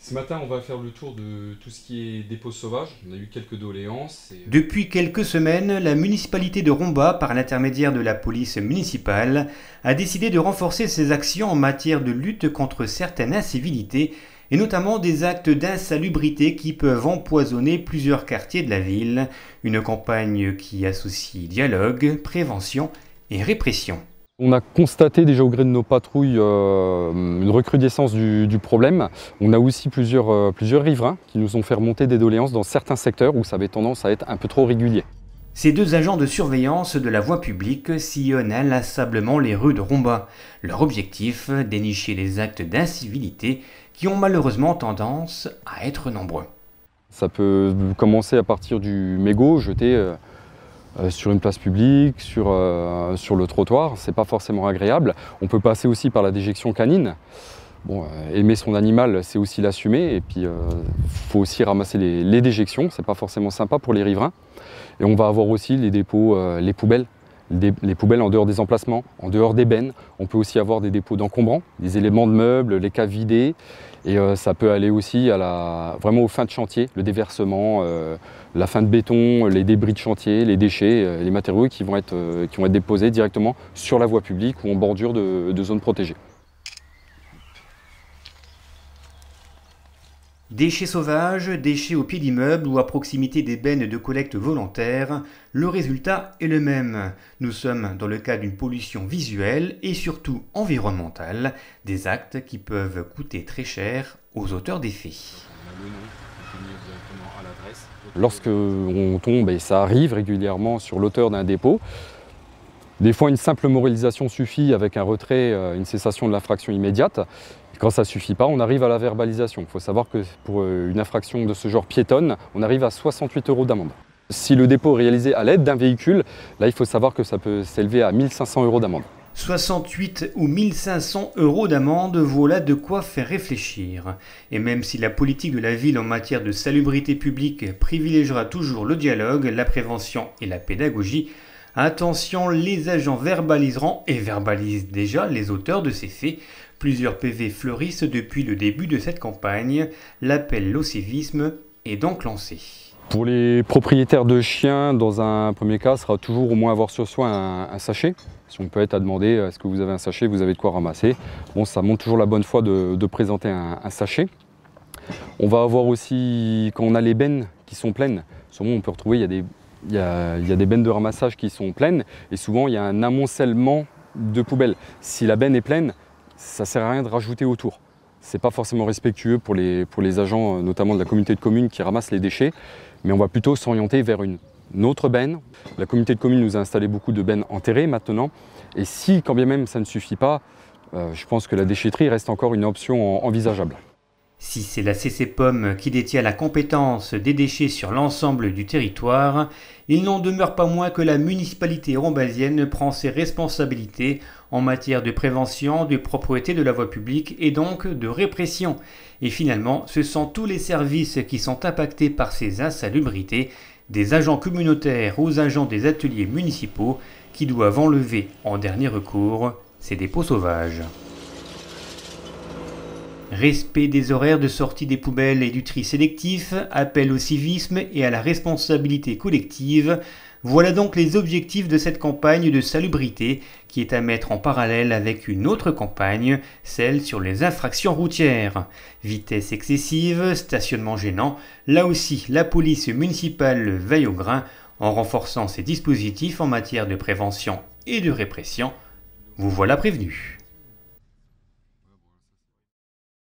Ce matin, on va faire le tour de tout ce qui est dépôt sauvage. On a eu quelques doléances. Depuis quelques semaines, la municipalité de Romba, par l'intermédiaire de la police municipale, a décidé de renforcer ses actions en matière de lutte contre certaines incivilités, et notamment des actes d'insalubrité qui peuvent empoisonner plusieurs quartiers de la ville. Une campagne qui associe dialogue, prévention et répression. On a constaté déjà au gré de nos patrouilles une recrudescence du problème. On a aussi plusieurs riverains qui nous ont fait remonter des doléances dans certains secteurs où ça avait tendance à être un peu trop régulier. Ces deux agents de surveillance de la voie publique sillonnent inlassablement les rues de Romba. Leur objectif, dénicher les actes d'incivilité qui ont malheureusement tendance à être nombreux. Ça peut commencer à partir du mégot jeté sur une place publique, sur le trottoir, c'est pas forcément agréable. On peut passer aussi par la déjection canine. Bon, aimer son animal, c'est aussi l'assumer, et puis faut aussi ramasser les déjections, c'est pas forcément sympa pour les riverains. Et on va avoir aussi les dépôts, les poubelles en dehors des emplacements, en dehors des bennes. On peut aussi avoir des dépôts d'encombrants, des éléments de meubles, les caves vidées. Et ça peut aller aussi vraiment aux fins de chantier, le déversement, la fin de béton, les débris de chantier, les déchets, les matériaux qui vont être déposés directement sur la voie publique ou en bordure de zones protégées. Déchets sauvages, déchets au pied d'immeubles ou à proximité des bennes de collecte volontaire, le résultat est le même. Nous sommes dans le cas d'une pollution visuelle et surtout environnementale, des actes qui peuvent coûter très cher aux auteurs des faits. Lorsque on tombe, et ça arrive régulièrement, sur l'auteur d'un dépôt, des fois une simple moralisation suffit avec un retrait, une cessation de l'infraction immédiate. Quand ça ne suffit pas, on arrive à la verbalisation. Il faut savoir que pour une infraction de ce genre piétonne, on arrive à 68 € d'amende. Si le dépôt est réalisé à l'aide d'un véhicule, là il faut savoir que ça peut s'élever à 1 500 € d'amende. 68 ou 1500 € d'amende, voilà de quoi faire réfléchir. Et même si la politique de la ville en matière de salubrité publique privilégiera toujours le dialogue, la prévention et la pédagogie, attention, les agents verbaliseront et verbalisent déjà les auteurs de ces faits. Plusieurs PV fleurissent depuis le début de cette campagne. L'appel au civisme est donc lancé. Pour les propriétaires de chiens, dans un premier cas, sera toujours au moins avoir sur soi un sachet. Si on peut être à demander, est-ce que vous avez un sachet, vous avez de quoi ramasser. Bon, ça montre toujours la bonne foi de présenter un sachet. On va avoir aussi, quand on a les bennes qui sont pleines, souvent on peut retrouver, il y a des bennes de ramassage qui sont pleines, et souvent il y a un amoncellement de poubelles. Si la benne est pleine, ça ne sert à rien de rajouter autour. Ce n'est pas forcément respectueux pour les agents, notamment de la communauté de communes qui ramassent les déchets, mais on va plutôt s'orienter vers une autre benne. La communauté de communes nous a installé beaucoup de bennes enterrées maintenant, et si, quand bien même ça ne suffit pas, je pense que la déchetterie reste encore une option envisageable. Si c'est la CCPOM qui détient la compétence des déchets sur l'ensemble du territoire, il n'en demeure pas moins que la municipalité rombasienne prend ses responsabilités en matière de prévention, de propreté de la voie publique et donc de répression. Et finalement, ce sont tous les services qui sont impactés par ces insalubrités, des agents communautaires aux agents des ateliers municipaux qui doivent enlever en dernier recours ces dépôts sauvages. Respect des horaires de sortie des poubelles et du tri sélectif, appel au civisme et à la responsabilité collective, voilà donc les objectifs de cette campagne de salubrité qui est à mettre en parallèle avec une autre campagne, celle sur les infractions routières. Vitesse excessive, stationnement gênant, là aussi la police municipale veille au grain en renforçant ses dispositifs en matière de prévention et de répression. Vous voilà prévenu.